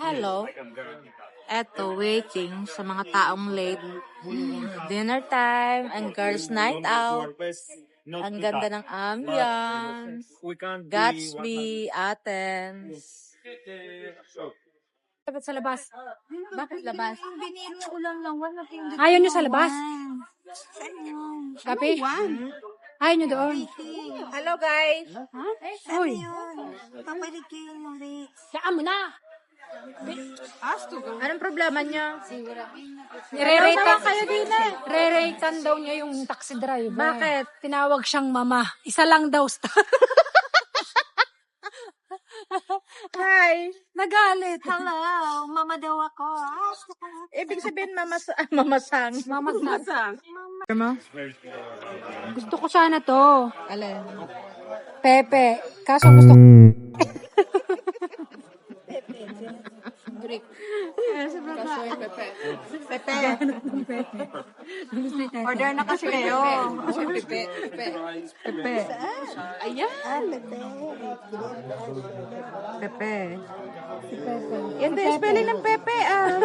Hello. Eto, waiting sa mga taong late. Dinner time and girls night out. Ang ganda ng ambience. Gatsby, Athens. Dapat sa labas. Bakit labas? Biniro ko lang wala kayong Ayaw nyo sa labas? Kape? Ayaw nyo doon. Hello guys. Ha? Uy. Papalit kayo ulit. Saan mo na? Anong problema niya? Re-ratean daw niya yung taxi driver. Bakit? Tinawag siyang mama. Isa lang daw star. Hi. Nagalit. Hello, mama daw ako. Ibig sabihin mamasang. Mamasang. Gusto ko sana to. Alin? Pepe. Kaso gusto ko. Pepe. Order na kasi kayo. Pepe. Ayan. Pepe. Yan din spelling ng Pepe ah.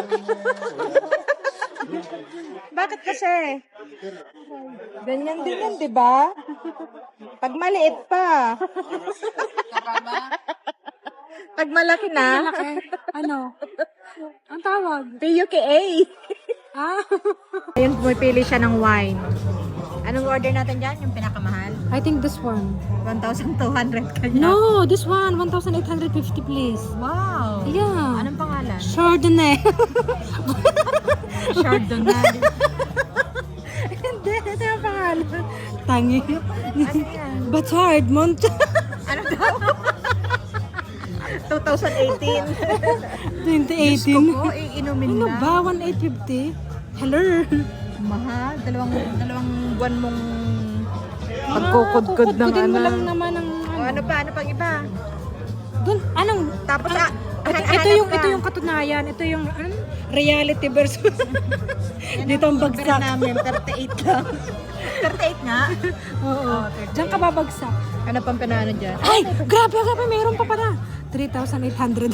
Bakit kasi? Ganyan din yan, di ba? Pag maliit pa. Pag malaki na. Malaki. Ano? Ang tawag? PUKA. Ah. Ayun, pumipili siya ng wine. Anong order natin dyan? Yung pinakamahal? I think this one. 1,200 kanya. No, this one. 1,850 please. Wow. Yeah. Anong pangalan? Chardonnay. Chardonnay. Hindi, ito yung pangalan. Tangi. Ano yan? Batard, Mont. Ano daw? 2018. 2018. Oo, iinumin Ano na. ba? 1,850? Hello. Mahal. Dalawang buwan mong pagkukudkod ng Kukudkudin mo ano. lang naman ang O, ano pa? Ano pang iba? Dun, anong? Tapos, Ito yung katunayan. Ito yung reality versus. Dito ang bagsak. namin, 38 lang. 38 nga? Oo. Diyan ka babagsak. Ano pang pinano dyan? Ay! Grabe! Meron pa pala. 3,800.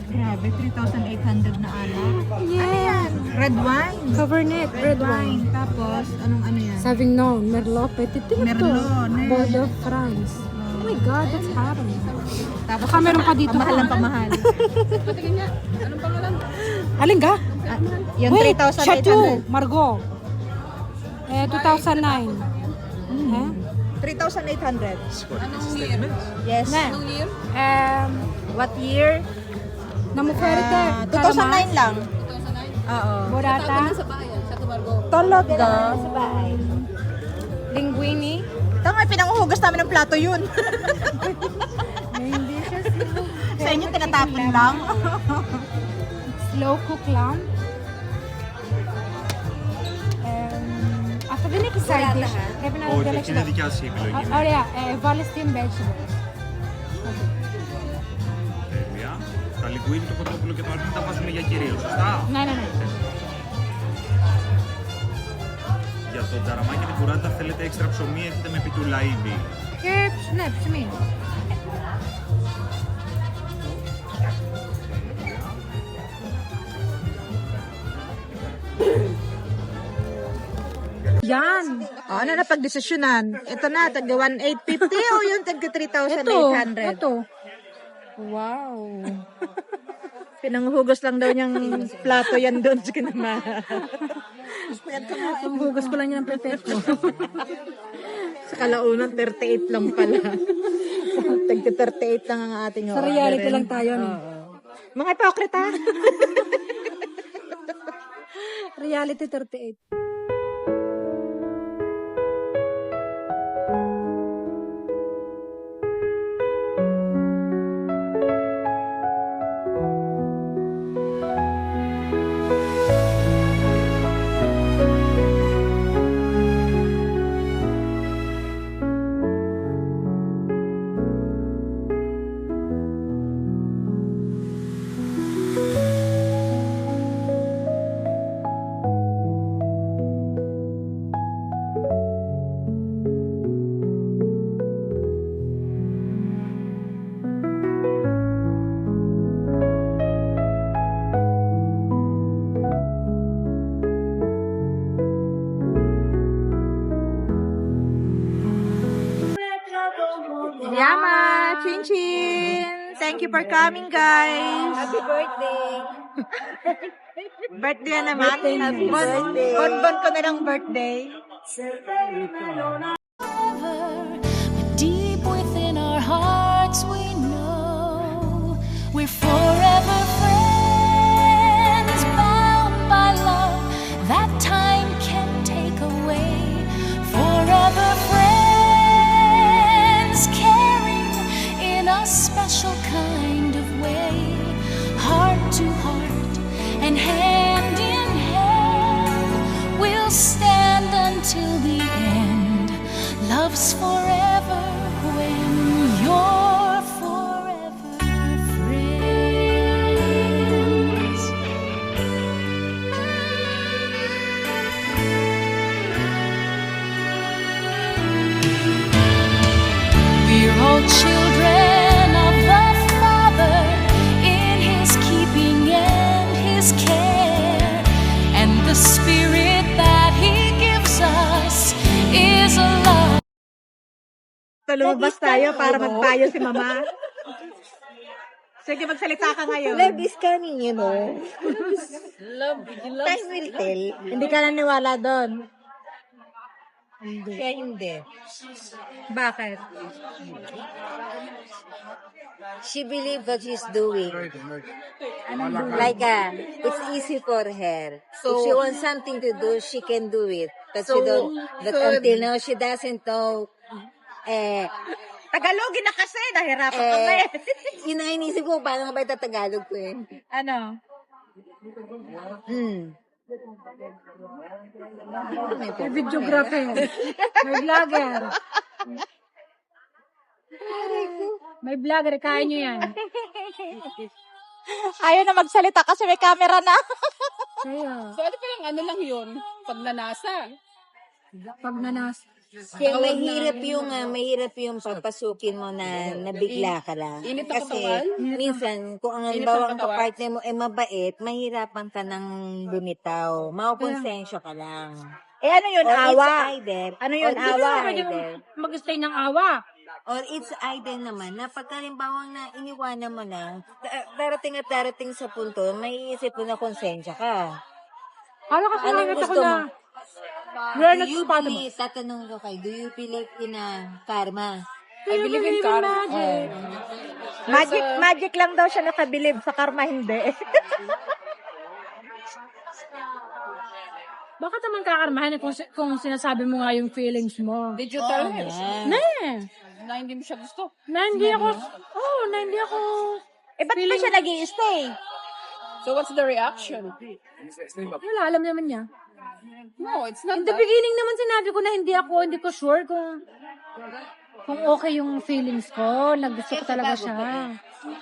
Grabe, 3,800 na alak. Yes. Red wine. Cabernet. Red wine. Tapos, anong ano yan? Sauvignon. Merlot. Petit. Merlot. Bordeaux, France. Oh my God, that's happening. Tapos, Baka meron pa dito. pamahal ng pamahal. Alin ka? Yung Wait, 3,800. Chateau. Margot. 2009. Eh? 3,800. Anong year? Yes. Anong year? What year? Namukwerte. 2009 lang. 2009? Oo. Borata. Sa bayan, sa Tumargo. Talaga. Sa bahay. Linguini. Tama, pinanguhugas namin ng plato yun. Hindi siya Sa inyo, tinatapon lang. slow cook lang. Αυτό δεν έχει side dish. Πρέπει να Όχι, διαλέξουμε. είναι δικιά σας η επιλογή. Ωραία, βάλε steam vegetables. Τέλεια. Τα λιγκουίνι, το κοτόπουλο και το αλμύγδι τα βάζουμε για κυρίω, σωστά. Ναι. Για το ταραμάκι και την κουράτα θέλετε έξτρα ψωμί, έχετε με πιτούλα ήδη. Και ναι, ψημί. Yan. O, ano na pagdesisyonan? Ito na, tagga 1,850 o yung tagga 3,800? Ito. Wow. Pinanghugas lang daw niyang plato yan doon sa kinama. Ang hugas ko lang yan ng perfecto. Sa kalaunan, 38 lang pala. Tagka 38 lang ang ating Sa reality lang tayo. No? Mga hipokrita. Reality 38. Yama, Chin Chin. Thank you for coming, guys. Happy birthday. Birthday na naman. Happy birthday. Bonbon ko na ng birthday. Deep within our hearts we know we're forever friends, bound by love that time can take away. Forever friends, caring in a special kind of way. Heart to heart and hand in hand, we'll stand until the end. Love's forever when you're forever friends. We're all children of the Father, in His keeping and His care, and the Spirit that He gives us is a love. Lumabas tayo para magpayo si Mama. Sige, magsalita ka ngayon. Love is coming, you know. Love Time will tell. Hindi ka naniwala doon. Kaya hindi. Bakit? She believes what she's doing. Like, it's easy for her. If she wants something to do, she can do it. But she don't. But until now, she doesn't know. Tagalogin na kasi, nahirapan kami. Yun ang inisip ko, paano nga ba Tagalog ko eh? Ano? May videographer. May vlogger. May vlogger, kaya nyo yan. Ayaw na magsalita kasi may camera na. Kaya, So, ano palang ano lang yun? Pag nanasa. pag nanas. Kaya mahirap yung papasukin mo na nabigla ka lang. Init ang Kasi katawan? minsan, kung ang Init halimbawa ang ang katawan? kapartner mo ay mabait, mahirapan ka ng lumitaw. Makukonsensya ka lang. Eh ano yun, Or it's awa? either. Ano yun, or it's awa? either. Mag-stay ng awa. Or it's either naman na pagkalimbawang na iniwanan mo na, darating at darating sa punto, may isip mo na konsensya ka. Ano kasi Anong nakita ko gusto na, mo? we are Do not you compatible. believe, tatanong ko kayo, do you believe in karma? I believe in karma. Magic lang daw siya nakabilib, sa karma hindi. Bakit naman kakarmahan kung sinasabi mo nga yung feelings mo? Did you tell her? Na hindi mo siya gusto? Na hindi ako, Eh, ba't pa siya nag-i-stay? So, what's the reaction? wala, alam naman niya. No, it's not In the that. beginning naman sinabi ko na hindi ko sure kung okay yung feelings ko, nagusto ko talaga siya.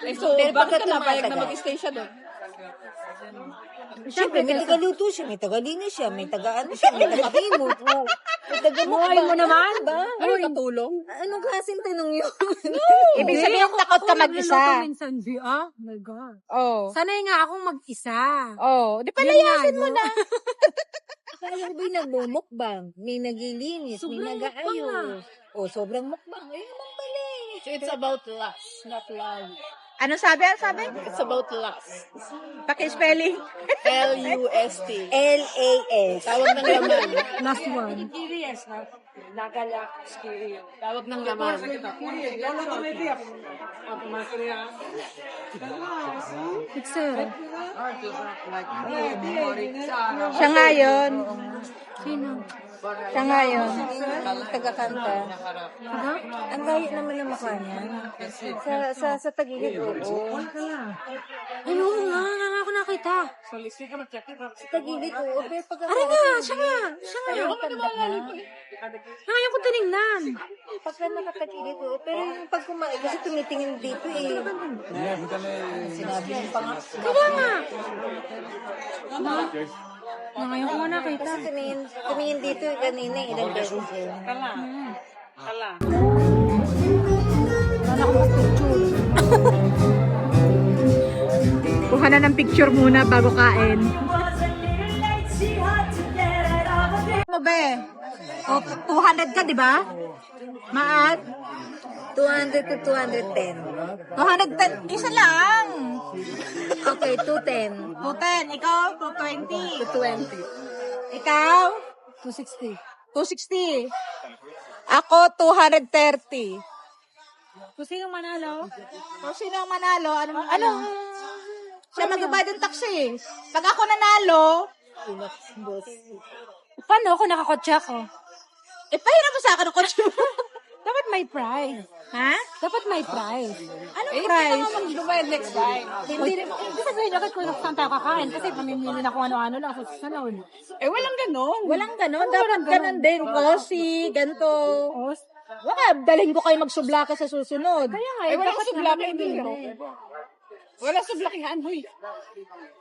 Eh, so, Pero bakit pagka ka namayag na tumatagal? mag-stay siya doon? Siyempre, may tagaluto siya, may tagalino siya, may taga-ano siya, may taga-remote. May taga-mukbang. Buhay mo naman. Ba? Ano katulong? Anong klaseng tanong yun? Ibig sabihin, takot ka mag-isa. Minsan, oh my God. Oh. Sanay nga akong mag-isa. Oh, di palayasin mo na. Kaya ko ba'y nagmumukbang? May naglilinis, may Sobrang nag-aayos. O, sobrang mukbang. Ayun naman pala eh. So, it's about lust, not love. Ano sabi? It's about lust. Paki-spelling. L-U-S-T. L-A-S. Tawag ng laman. Last one. Tawag ng laman. Pixel. Siya nga yun. Sino? Siya nga yun. Taga-kanta. Diba? Ang layo naman ng mukha niya. Sa tagilid, oo. Ay, oo nga ako nakita. Sa tagilid, oo. Pero pagka... Ari nga, siya nga. Ayaw ko tinignan. Pagka nakatagilid, oo. Pero yung pag kumain, kasi tumitingin dito eh. Sinabi mo pa nga. Kaya nga. Ngayon ko nga nakita. Kasi tumingin dito eh, kanina, ilang beses eh. Wala ko mag-picture. Kuha na ng picture muna bago kain. Ano ba eh? O, 200 ka, di ba? Maat? 200 to 210. 210. Isa lang. Okay, 210. 210. Ikaw, 220. 220. Ikaw, 260. 260. Ako, 230. Kung sinong manalo? Kung sino ang manalo, ano? Siya magbabayad ng taxi. Pag ako nanalo, Paano ako nakakotse ako? pahiram mo sa akin ang kotse mo. Dapat may prize. Ha? Dapat may prize. Anong price? Magbabayad next time. Hindi sabihin niyo kung saan tayo kakain kasi pamimili na kung ano-ano lang sa susunod. Eh, walang ganon. Walang ganon. Dapat ganon din. Kosi, ganito. Wala, dalhin ko kayo magsublaka sa susunod. Kaya nga, Eh, walang dapat sublaki namin dito. Wala sublakihan, huy.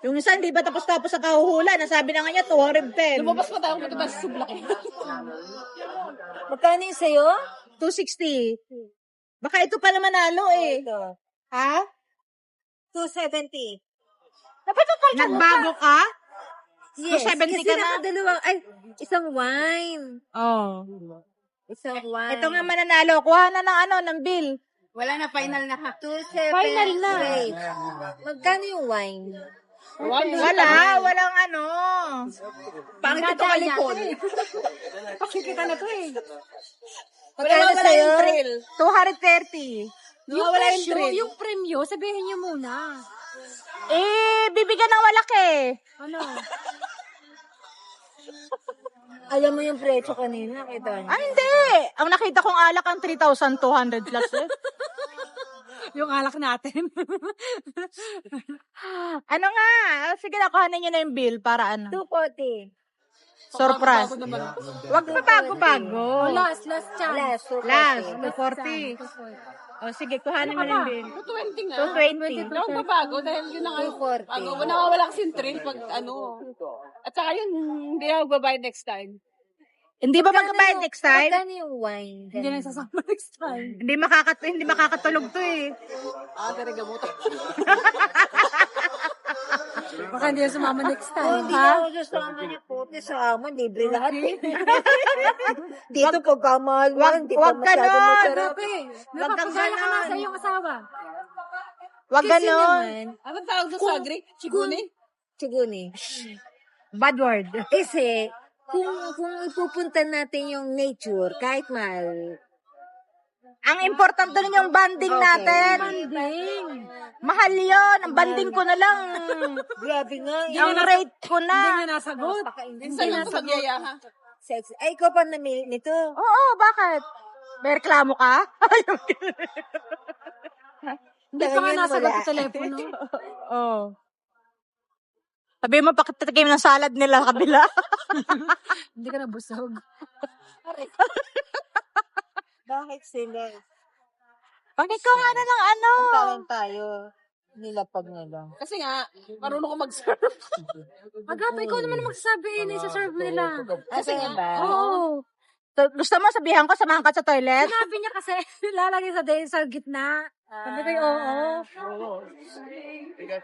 Yung isa, hindi ba tapos-tapos sa kahuhula? Nasabi na nga niya, 210. Lumabas pa tayo punta sa sublakihan. Magkano yung sa'yo? 260. Baka ito pa naman nalo eh. Ito. Ha? 270. Nagbago ka? Yes, 270 kasi ka na? nakadalawang, isang wine. Oh. Isang wine. Ito nga mananalo. Kuha na ng bill. Wala na, final na ha. 270. Final na. Wait. Magkano yung wine? Walang ano. Pangit ito kalipon. Pakikita na to eh. Magkano sa'yo? 230. Nawawala yung thrill. Yung premyo, sabihin niyo muna. Bibigyan ng malaki. Ano? Alam mo yung precho kanina, kita niyo. Hindi. Ang nakita kong alak ang 3,200 plus eh. Yung alak natin. Ano nga? Sige na, kuhanin niyo na yung bill para ano. 240. Surprise. Wag pa bago-bago. Last chance. Last, 240. 240. O sige, kuhanin mo na yung bill. 220 nga. 220. Huwag babago dahil yun ang 240. bago. Nawawala kasi yung thrill pag ano. At saka yun, hindi na magbabayad next time. Hindi ba magbabayad next time? Magkano yung wine? Hindi na sasama next time. Hindi makakatulog to eh. Talaga mo. Baka hindi na sumama next Oh, time. hindi na ako sasama niya po. Sa amin, libre lahat eh. Dito pagkamahal mo, hindi pa wag masyado ganon. masarap. Napapagala ka na sa iyong asawa. Wag Kasi ganon. naman, Anong tawag doon sa agri? Chiguni? siguni. Bad word. Kasi, kung ipupunta natin yung nature, kahit mahal, Ang importante nun yung banding natin. Banding. Mahal yun. Ang banding ko na lang. grabe nga. Ang rate ko Hindi na. na nasagot. Minsan lang ito magyaya ha. Sex. Ay, ikaw pa namili nito. Oo, bakit? May reklamo ka? Hindi pa nga nasagot sa telepono. Oo. Sabi mo, pakitikim ng salad nila sa kabila. Hindi ka nabusog. Bakit sila? Pag ikaw nga na ng ano. Talang tayo. Nilapag na lang. Kasi nga, marunong ko mag-serve. Agapa, ikaw naman ang magsasabi. Isa-serve nila. Kasi nga ba? Oo. So, gusto mo sabihan ko, samahan ka sa toilet? Sinabi niya kasi, lalagay sa gitna. Sabi ko, oo.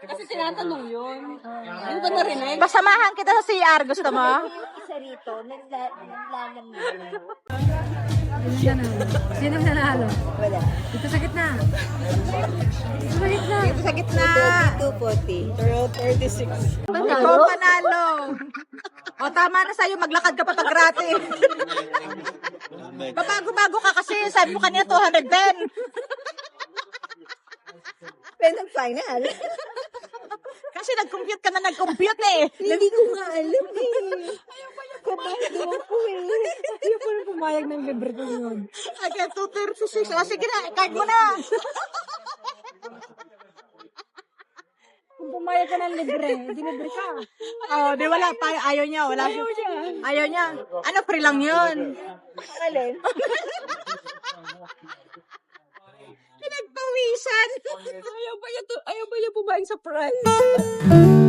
Kasi tinatanong yun. Ano ba narinig? Pasamahan kita sa CR, gusto mo? Isa rito, naglalamig. Sino nanalo? Wala. Dito sa gitna. Dito sa gitna. Dito sa gitna. 240. Ikaw ang panalo. O, tama na sa'yo, maglakad ka pa pag-rate. Babago-bago ka kasi, sabi mo kanina 210. Pero nag-final. Kasi nag-compute ka na nag-compute eh. Hindi ko nga alam eh. Kabado ako eh. Ayaw pa rin pumayag ng libre ko yun. Again, 236. O, sige na, card mo na. Kung pumayag ka ng libre, hindi libre ka. Oh, di wala pa. Ayaw niya. Wala siya. Ayaw niya. Ano, free lang yun. Alin? Pinagpawisan. Ayaw ba niya pumayag sa price?